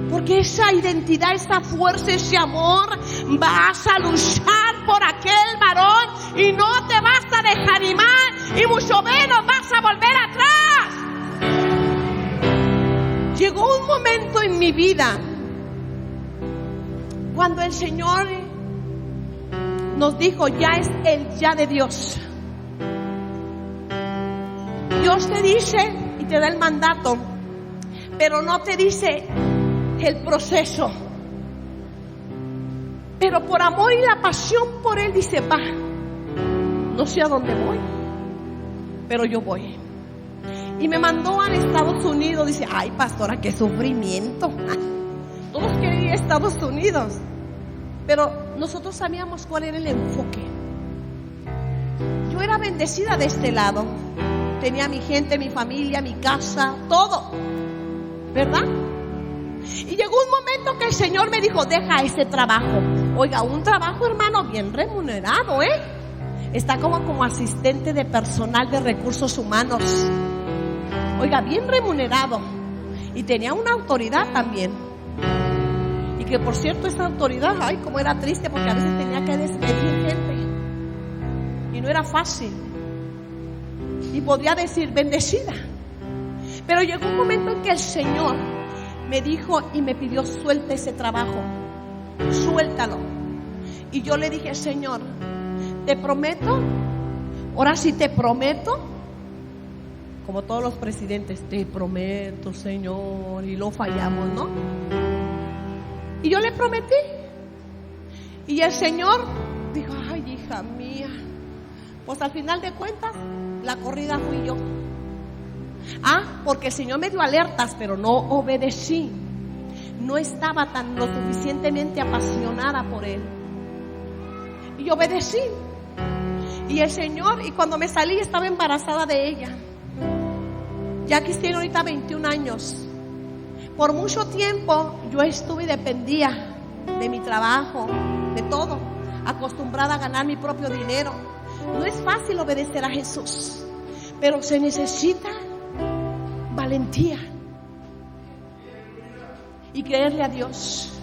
porque esa identidad, esa fuerza, ese amor, vas a luchar por aquel varón y no te vas a desanimar, y mucho menos vas a volver atrás. Llegó un momento en mi vida cuando el Señor nos dijo, ya es el ya de Dios. Dios te dice y te da el mandato, pero no te dice el proceso. Pero por amor y la pasión por Él dice, va, no sé a dónde voy, pero yo voy. Y me mandó a Estados Unidos. Dice, ay pastora, qué sufrimiento. Todos querían ir a Estados Unidos, pero nosotros sabíamos cuál era el enfoque. Yo era bendecida de este lado. Tenía mi gente, mi familia, mi casa, todo, ¿verdad? Y llegó un momento que el Señor me dijo: deja ese trabajo. Oiga, un trabajo, hermano, bien remunerado, Está como asistente de personal de recursos humanos. Oiga, bien remunerado. Y tenía una autoridad también. Y que, por cierto, esa autoridad, ay, como era triste, porque a veces tenía que despedir gente. Y no era fácil. Y podría decir bendecida. Pero llegó un momento en que el Señor me dijo y me pidió: suelta ese trabajo, suéltalo. Y yo le dije: Señor, te prometo, ahora sí te prometo, como todos los presidentes, te prometo, Señor, y lo fallamos, ¿no? Y yo le prometí. Y el Señor dijo: ay, hija mía. Pues al final de cuentas, la corrida fui yo. Porque el Señor me dio alertas, pero no obedecí. No estaba lo suficientemente apasionada por Él. Y obedecí. Y el Señor, y cuando me salí, estaba embarazada de ella. Jackie tiene ahorita 21 años. Por mucho tiempo yo estuve y dependía de mi trabajo, de todo, acostumbrada a ganar mi propio dinero. No es fácil obedecer a Jesús, pero se necesita valentía y creerle a Dios.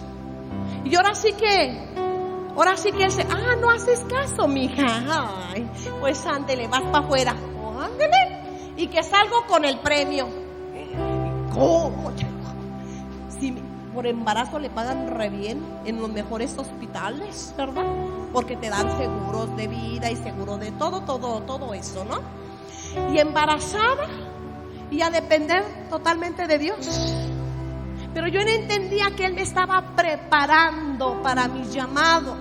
Y ahora sí que él se, no haces caso, mija. Ay, pues ándele, vas para afuera. Ándele, y que salgo con el premio. ¿Cómo? Si por embarazo le pagan re bien en los mejores hospitales, ¿verdad? Porque te dan seguros de vida y seguro de todo eso, ¿no? Y embarazada y a depender totalmente de Dios. Pero yo no entendía que Él me estaba preparando para mi llamado.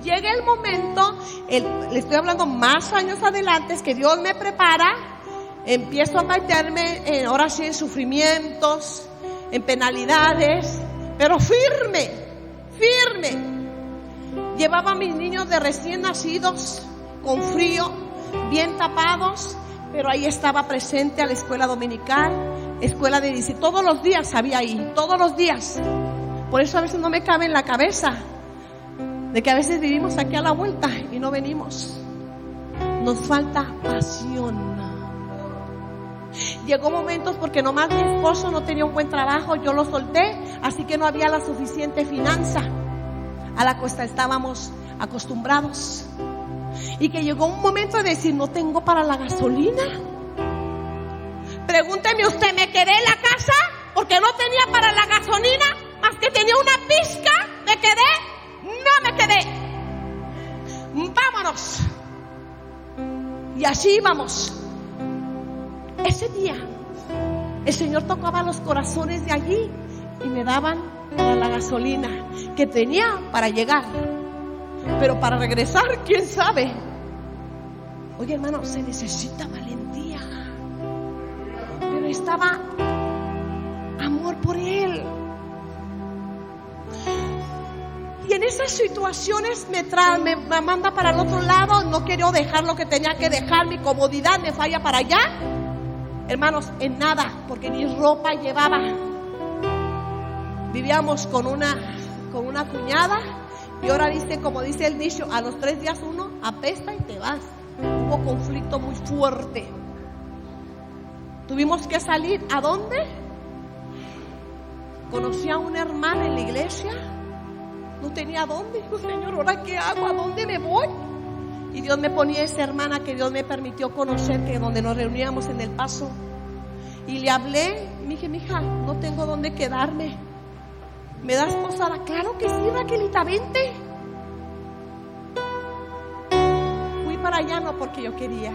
Llega el momento, le estoy hablando más años adelante, es que Dios me prepara. Empiezo a meterme ahora sí en sufrimientos, en penalidades, pero firme. Llevaba a mis niños de recién nacidos con frío, bien tapados, pero ahí estaba presente a la escuela dominical, escuela de discípulos. Todos los días había ahí, todos los días. Por eso a veces no me cabe en la cabeza de que a veces vivimos aquí a la vuelta y no venimos. Nos falta pasión. Llegó momentos porque nomás mi esposo no tenía un buen trabajo, yo lo solté, así que no había la suficiente finanza a la cual estábamos acostumbrados. Y que llegó un momento de decir: no tengo para la gasolina. Pregúnteme usted, ¿me quedé en la casa porque no tenía para la gasolina? Más que tenía una pizca, ¿me quedé? No me quedé. Vámonos. Y así íbamos. Ese día el Señor tocaba los corazones de allí y me daban para la gasolina que tenía para llegar, pero para regresar, quién sabe. Oye, hermano, se necesita valentía, pero estaba amor por Él. Y en esas situaciones me manda para el otro lado. No quiero dejar lo que tenía que dejar, mi comodidad me falla para allá. Hermanos, en nada, porque ni ropa llevaba. Vivíamos con una cuñada, y ahora dice, como dice el dicho, a los 3 días uno apesta y te vas. Hubo conflicto muy fuerte. Tuvimos que salir. ¿A dónde? Conocí a una hermana en la iglesia. No tenía dónde. Dijo: Señor, ¿ahora qué hago? ¿A dónde me voy? Y Dios me ponía esa hermana que Dios me permitió conocer, que donde nos reuníamos en El Paso. Y le hablé, y me dije: mija, no tengo dónde quedarme. ¿Me das posada? Claro que sí, Raquelita, vente. Fui para allá no porque yo quería,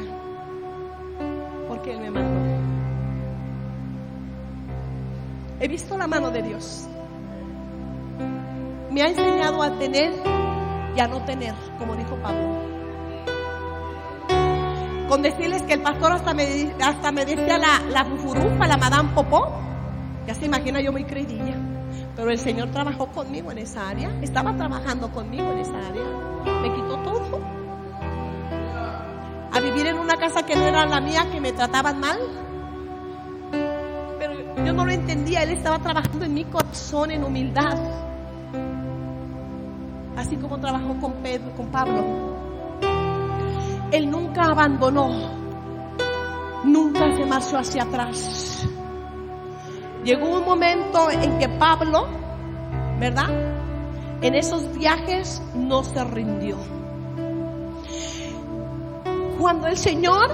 porque Él me mandó. He visto la mano de Dios. Me ha enseñado a tener y a no tener, como dijo Pablo. Con decirles que el pastor hasta me decía la fufurufa, la madame popó. Ya se imagina yo muy creidilla. Pero el Señor trabajó conmigo en esa área. Estaba trabajando conmigo en esa área. Me quitó todo. A vivir en una casa que no era la mía, que me trataban mal. Pero yo no lo entendía. Él estaba trabajando en mi corazón en humildad. Así como trabajó con Pedro, con Pablo. Él nunca abandonó. Nunca se marchó hacia atrás. Llegó un momento en que Pablo, ¿verdad? En esos viajes no se rindió. Cuando el Señor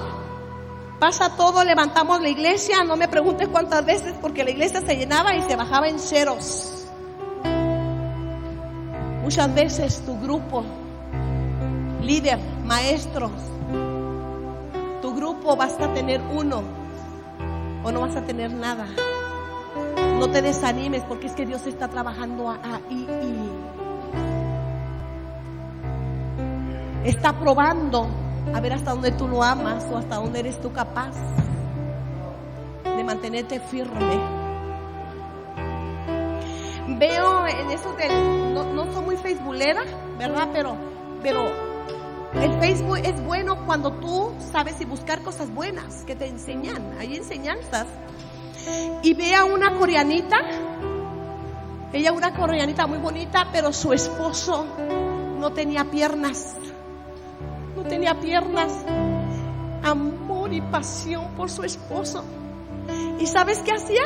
pasa todo, levantamos la iglesia. No me preguntes cuántas veces, porque la iglesia se llenaba y se bajaba en ceros. Muchas veces tu grupo, líder, maestros, tu grupo vas a tener uno o no vas a tener nada. No te desanimes, porque es que Dios está trabajando ahí. Está probando a ver hasta dónde tú lo amas o hasta dónde eres tú capaz de mantenerte firme. Veo en eso no soy muy facebookera, ¿verdad? Pero el Facebook es bueno cuando tú sabes y buscar cosas buenas que te enseñan. Hay enseñanzas. Y ve a una coreanita. Ella una coreanita muy bonita, pero su esposo no tenía piernas. No tenía piernas. Amor y pasión por su esposo. ¿Y sabes qué hacía?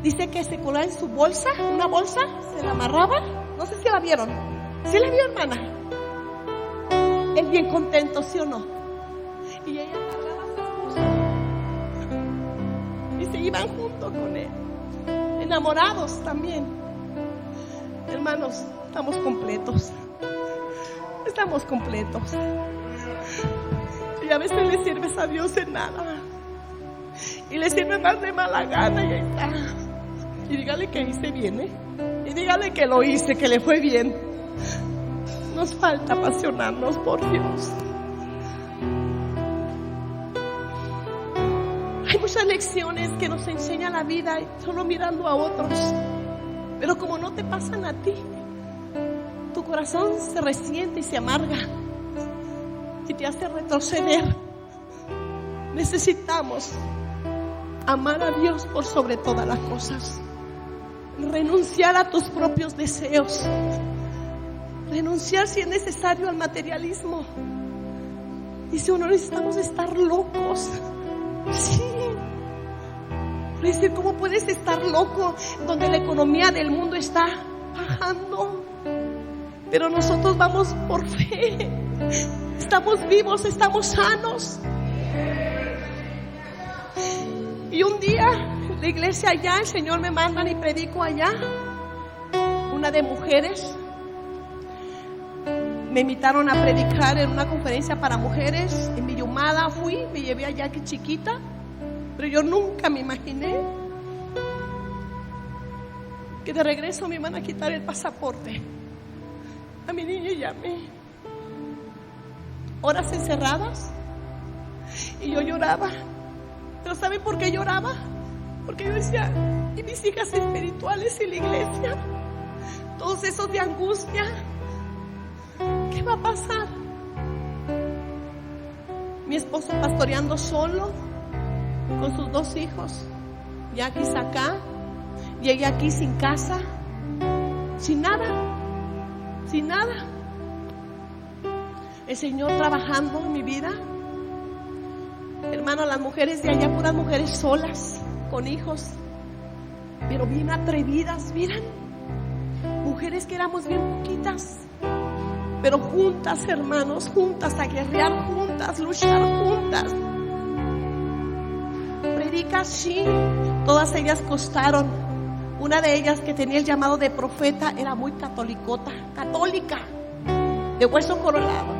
Dice que se colaba en su bolsa, una bolsa, se la amarraba. No sé si la vieron. ¿Sí la vio, hermana? Él bien contento, ¿sí o no? Y ella cargaba a su esposo y se iban juntos con él, enamorados también. Hermanos, estamos completos. Estamos completos. Y a veces le sirves a Dios en nada. Y le sirve más de mala gana y ahí está. Y dígale que hice bien, ¿eh? Y dígale que lo hice, que le fue bien. Nos falta apasionarnos por Dios. Hay muchas lecciones que nos enseña la vida solo mirando a otros. Pero como no te pasan a ti, tu corazón se resiente y se amarga y te hace retroceder. Necesitamos amar a Dios por sobre todas las cosas. Renunciar a tus propios deseos. Renunciar si es necesario al materialismo. Dice uno, necesitamos estar locos. Sí. Dice, ¿cómo puedes estar loco donde la economía del mundo está bajando? Pero nosotros vamos por fe. Estamos vivos, estamos sanos. Y un día, la iglesia allá, el Señor me manda y predico allá. Una de mujeres. Me invitaron a predicar en una conferencia para mujeres en Villumada. Fui, me llevé allá que chiquita. Pero yo nunca me imaginé que de regreso me iban a quitar el pasaporte a mi niña y a mí. Horas encerradas. Y yo lloraba. ¿Pero saben por qué lloraba? Porque yo decía, ¿y mis hijas espirituales y la iglesia? Todos esos de angustia. ¿Qué va a pasar? Mi esposo pastoreando solo con sus 2 hijos, Jackie acá, llegué aquí sin casa, sin nada. El Señor trabajando en mi vida. Hermano, las mujeres de allá, puras mujeres solas, con hijos, pero bien atrevidas, miren, mujeres que éramos bien poquitas, pero juntas, hermanos, juntas, a guerrear juntas, luchar juntas. Predica, sí, todas ellas costaron. Una de ellas, que tenía el llamado de profeta, era muy católica, de hueso colorado.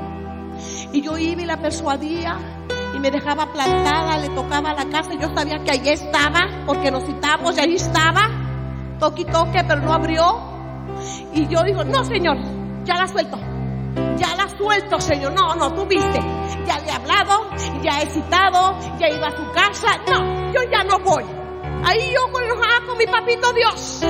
Y yo iba y la persuadía y me dejaba plantada, le tocaba la casa. Yo sabía que allí estaba, porque nos citamos y allí estaba. Toque, pero no abrió. Y yo digo, no, Señor, ya la suelto, Señor. No, tú viste, ya le he hablado, ya he citado, ya iba a su casa. No, yo ya no voy. Ahí yo enojada con mi papito Dios.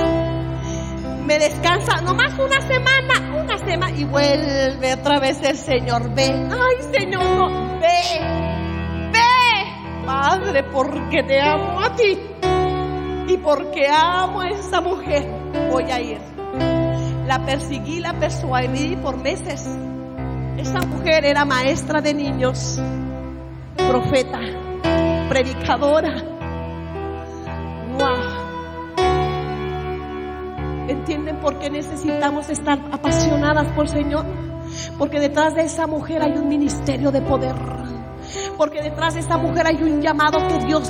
me descansa nomás una semana y vuelve otra vez el Señor. Ve, ay Señor, no, ve, Padre, porque te amo a ti y porque amo a esa mujer, voy a ir. La perseguí, la persuadí por meses. Esa mujer era maestra de niños, profeta, predicadora. ¡Wow! ¿Entienden por qué necesitamos estar apasionadas por el Señor? Porque detrás de esa mujer hay un ministerio de poder. Porque detrás de esa mujer hay un llamado que Dios